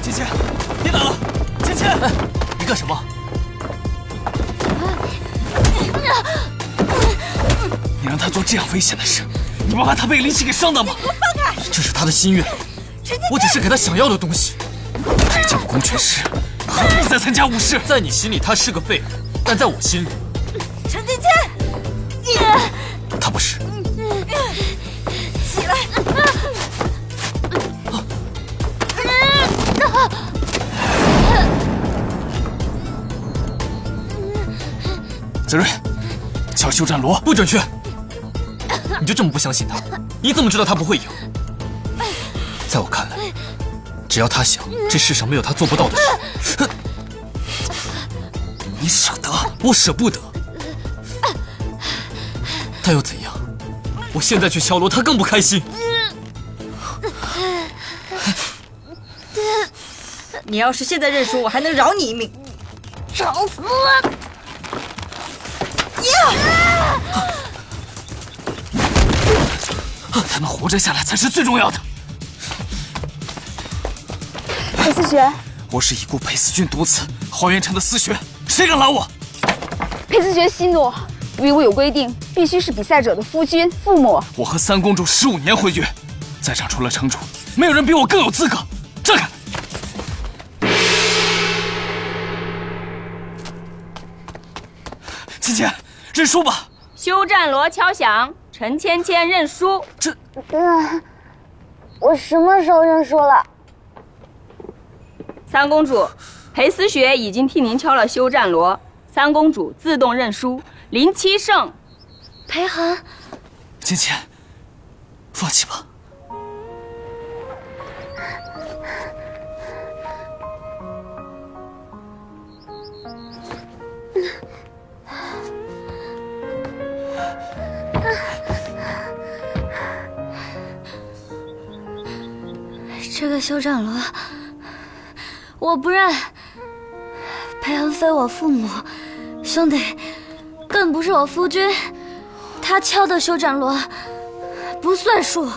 芊芊，别打了！芊芊，哎，你干什么？你让他做这样危险的事，你不怕他被灵气给伤到吗？你给我放开！这是他的心愿，我只是给他想要的东西。太将功全失，何必再参加武士？在你心里他是个废物，但在我心里，陈芊芊，他不是。起来！泽瑞，敲休战罗，不准去！你就这么不相信他？你怎么知道他不会赢？在我看来，只要他想，这世上没有他做不到的事。你舍得，我舍不得。他又怎样？我现在去敲锣，他更不开心。你要是现在认输，我还能饶你一命。找死我！他们活着下来才是最重要的。裴思学，我是已故裴思君独子，花园城的思学，谁敢拦我？裴思学息怒，比武有规定，必须是比赛者的夫君、父母。我和三公主15年婚约，在场除了城主，没有人比我更有资格。站开！芊芊，认输吧。休战锣敲响，陈芊芊认输。这，我什么时候认输了？三公主，裴思学已经替您敲了休战锣，三公主自动认输。林七胜，裴寒，芊芊，放弃吧。这个休战锣，我不认。裴寒非我父母，兄弟，更不是我夫君。他敲的休战锣不算数。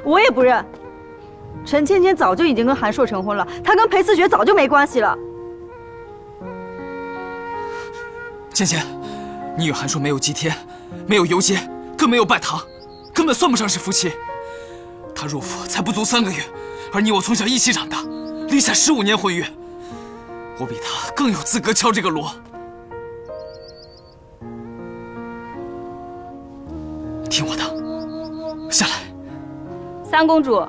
我也不认。陈芊芊早就已经跟韩硕成婚了，她跟裴思学早就没关系了。芊芊，你与韩硕没有祭天，没有游街，更没有拜堂，根本算不上是夫妻。他入府才不足3个月，而你我从小一起长大，立下15年婚约，我比他更有资格敲这个锣。听我的，下来。三公主，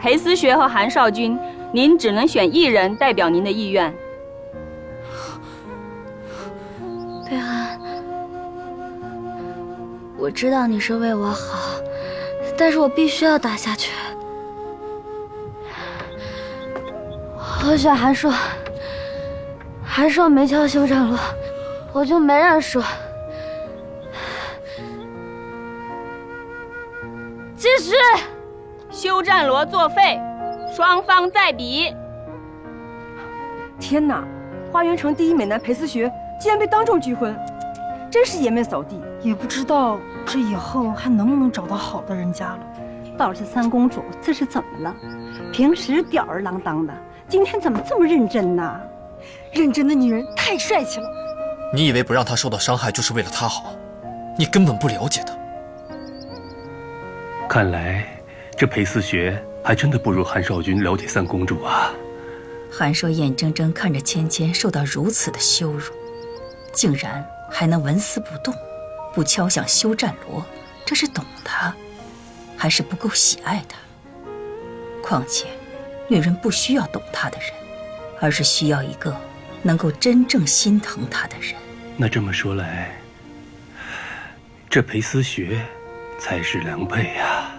裴思学和韩少君，您只能选一人代表您的意愿。裴寒，我知道你是为我好，但是我必须要打下去。我选韩硕，韩硕没敲休战锣，我就没认输。继续，休战锣作废，双方再比。天哪，花园城第一美男裴思学竟然被当众拒婚，真是颜面扫地。也不知道这以后还能不能找到好的人家了。倒是三公主，这是怎么了？平时吊儿郎当的，今天怎么这么认真呢？认真的女人太帅气了。你以为不让他受到伤害就是为了他好？你根本不了解他。看来这裴思学还真的不如韩少君了解三公主啊。韩硕眼睁睁看着芊芊受到如此的羞辱，竟然还能纹丝不动，不敲响休战锣，这是懂他，还是不够喜爱他？况且，女人不需要懂她的人，而是需要一个能够真正心疼她的人。那这么说来，这裴思学才是良配呀。